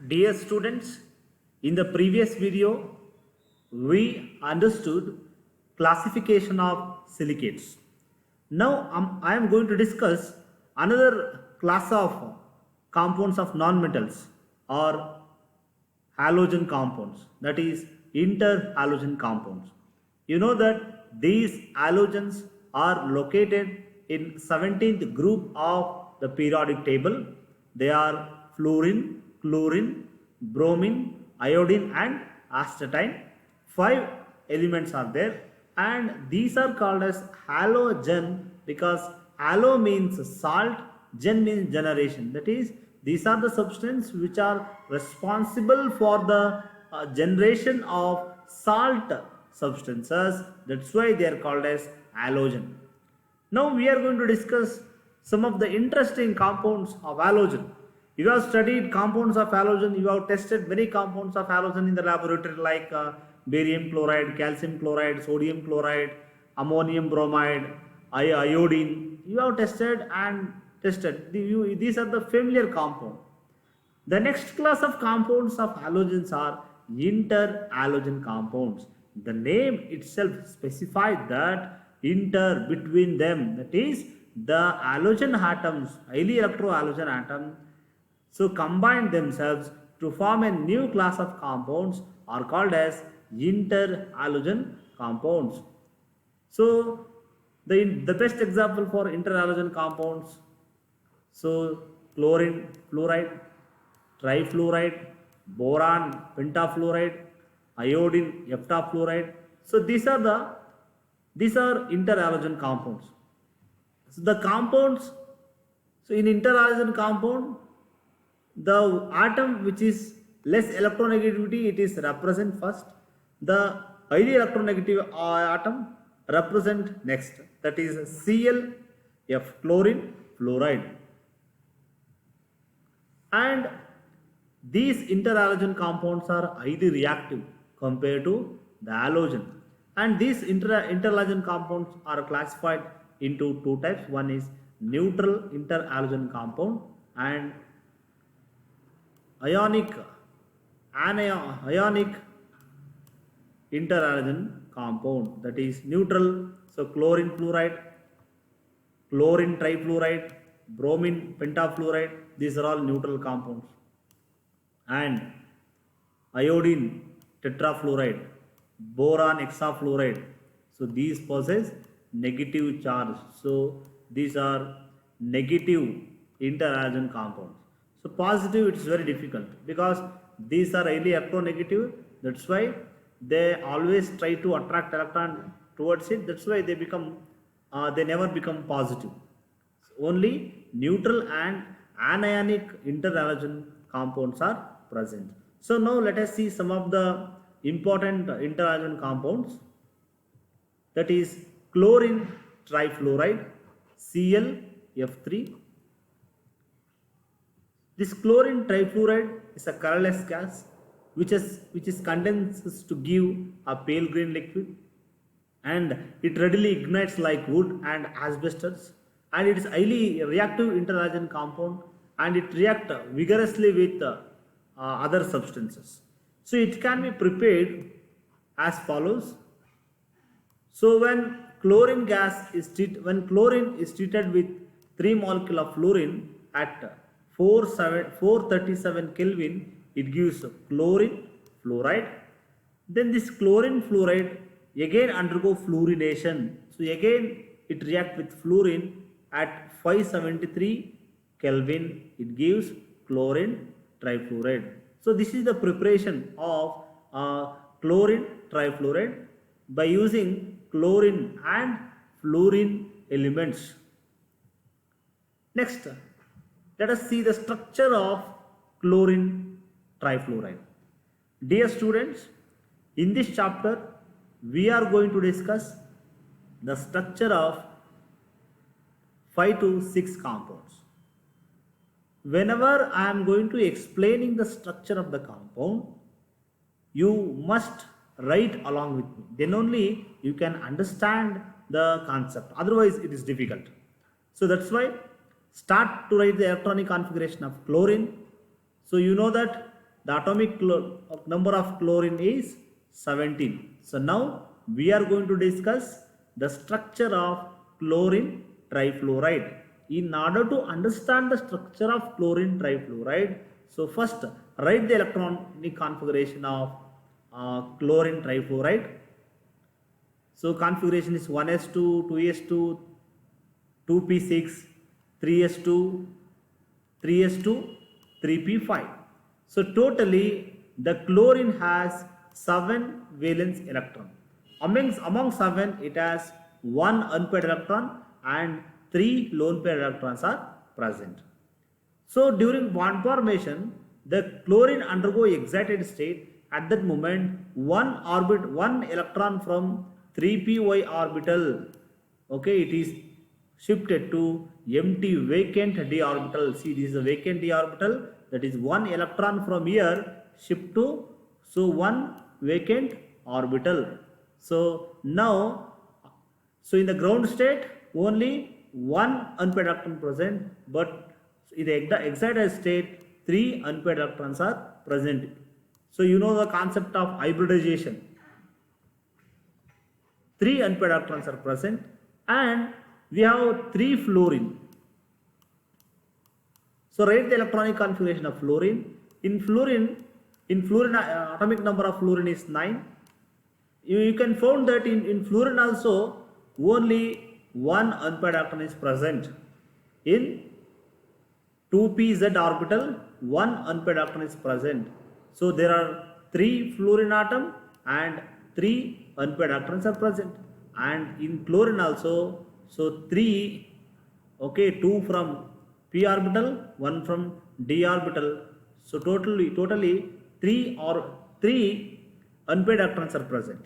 Dear students, in the previous video, we understood classification of silicates. Now I am going to discuss another class of compounds of nonmetals or halogen compounds, that is interhalogen compounds. You know that these halogens are located in 17th group of the periodic table. They are fluorine, chlorine, bromine, iodine and astatine. 5 elements are there and these are called as halogen because halo means salt, gen means generation. That is, these are the substances which are responsible for the generation of salt substances. That's why they are called as halogen. Now we are going to discuss some of the interesting compounds of halogen. You have studied compounds of halogen, you have tested many compounds of halogen in the laboratory like barium chloride, calcium chloride, sodium chloride, ammonium bromide, iodine. You have tested and tested. These are the familiar compounds. The next class of compounds of halogens are interhalogen compounds. The name itself specifies that inter between them, that is the halogen atoms, highly electrohalogen atoms, so combine themselves to form a new class of compounds are called as interhalogen compounds. So the best example for interhalogen compounds, so chlorine fluoride, trifluoride, boron pentafluoride, iodine heptafluoride. So these are interhalogen compounds. So the compounds, so in interhalogen compound, the atom which is less electronegativity, it is represent first. The highly electronegative atom represent next, that is ClF, chlorine fluoride. And these interhalogen compounds are highly reactive compared to the halogen. And these interhalogen compounds are classified into two types. One is neutral interhalogen compound and ionic interhalogen compound, that is neutral. So chlorine fluoride, chlorine trifluoride, bromine pentafluoride, these are all neutral compounds. And iodine tetrafluoride, boron hexafluoride, so these possess negative charge. So these are negative interhalogen compounds. So positive, it's very difficult because these are highly electronegative. That's why they always try to attract electron towards it. That's why they never become positive. So only neutral and anionic interhalogen compounds are present. So now let us see some of the important interhalogen compounds. That is chlorine trifluoride, ClF3. This chlorine trifluoride is a colorless gas which is condenses to give a pale green liquid, and it readily ignites like wood and asbestos, and it is highly reactive interhalogen compound and it reacts vigorously with other substances. So it can be prepared as follows. So when chlorine is treated with 3 molecules of fluorine at 437 Kelvin, it gives chlorine fluoride. Then this chlorine fluoride again undergo fluorination. So again it reacts with fluorine at 573 Kelvin, it gives chlorine trifluoride. So this is the preparation of chlorine trifluoride by using chlorine and fluorine elements. Next, let us see the structure of chlorine trifluoride. Dear students, in this chapter we are going to discuss the structure of 5 to 6 compounds. Whenever I am going to explaining the structure of the compound, you must write along with me. Then only you can understand the concept. Otherwise it is difficult. So that's why start to write the electronic configuration of chlorine. So you know that the atomic number of chlorine is 17. So now we are going to discuss the structure of chlorine trifluoride. In order to understand the structure of chlorine trifluoride, so first write the electronic configuration of chlorine trifluoride. So configuration is 1s2, 2s2, 2p6, 3s2, 3s2, 3p5. So totally the chlorine has 7 valence electron. Among 7 it has 1 unpaired electron and 3 lone pair electrons are present. So during bond formation, the chlorine undergo excited state. At that moment, one electron from 3py orbital, okay, it is shifted to empty vacant d orbital. See, this is a vacant d orbital. That is one electron from here shift to, so one vacant orbital. So now, so in the ground state only one unpaired electron present, but in the excited state 3 unpaired electrons are present. So you know the concept of hybridization. 3 unpaired electrons are present and we have 3 fluorine. So write the electronic configuration of fluorine. In fluorine atomic number of fluorine is 9. You can find that in fluorine also only one unpaired electron is present. In 2pz orbital, one unpaired electron is present. So there are 3 fluorine atom and 3 unpaired electrons are present. And in chlorine also, so 3, okay, 2 from p orbital, 1 from d orbital. So totally 3 unpaired electrons are present.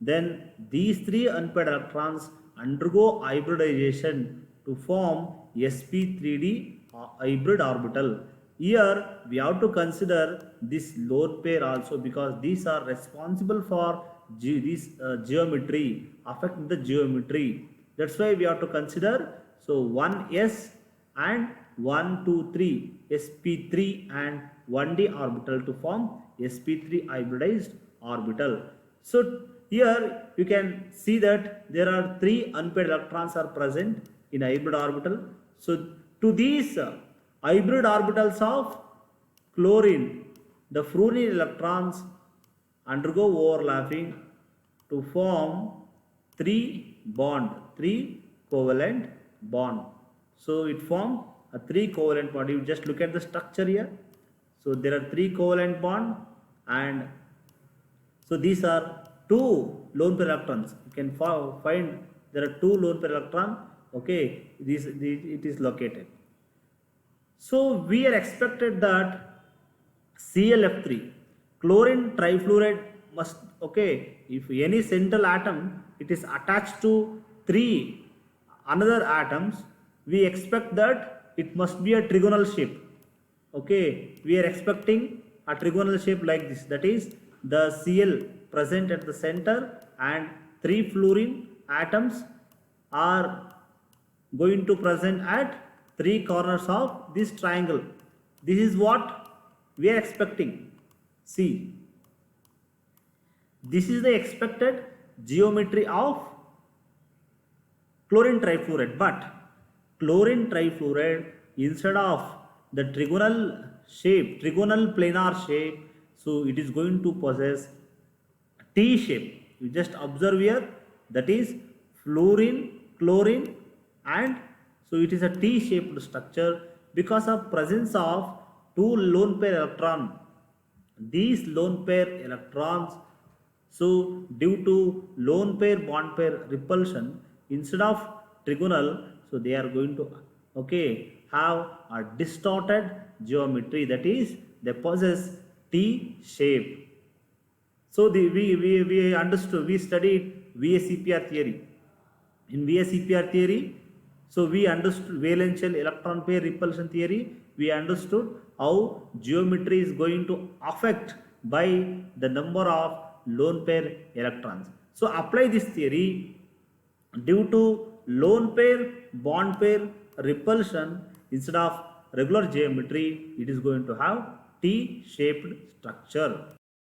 Then these 3 unpaired electrons undergo hybridization to form sp3d hybrid orbital. Here we have to consider this lone pair also, because these are responsible for geometry, affecting the geometry. That's why we have to consider, so 1s and 1, 2, 3 sp3 and 1d orbital to form sp3 hybridized orbital. So here you can see that there are 3 unpaired electrons are present in hybrid orbital. So to these hybrid orbitals of chlorine, the fluorine electrons undergo overlapping to form 3 covalent bond. So it forms a 3 covalent bond. You just look at the structure here. So there are 3 covalent bond, and so these are 2 lone pair electrons. You can find there are 2 lone pair electron. Okay, it is located. So we are expected that ClF3, chlorine trifluoride, must, okay, if any central atom it is attached to 3 another atoms, we expect that it must be a trigonal shape. Okay, we are expecting a trigonal shape like this, that is the Cl present at the center and 3 fluorine atoms are going to present at 3 corners of this triangle. This is what we are expecting. See, this is the expected geometry of chlorine trifluoride, but chlorine trifluoride, instead of the trigonal shape, trigonal planar shape, so it is going to possess T shape. You just observe here, that is fluorine, chlorine, and so it is a T shaped structure because of presence of 2 lone pair electron. These lone pair electrons, so due to lone pair bond pair repulsion, instead of trigonal, so they are going to, okay, have a distorted geometry, that is they possess T shape. So we understood, we studied VSEPR theory. In VSEPR theory, so we understood valential electron pair repulsion theory. We understood how geometry is going to affect by the number of lone pair electrons. So apply this theory. Due to lone pair bond pair repulsion, instead of regular geometry, it is going to have T-shaped structure.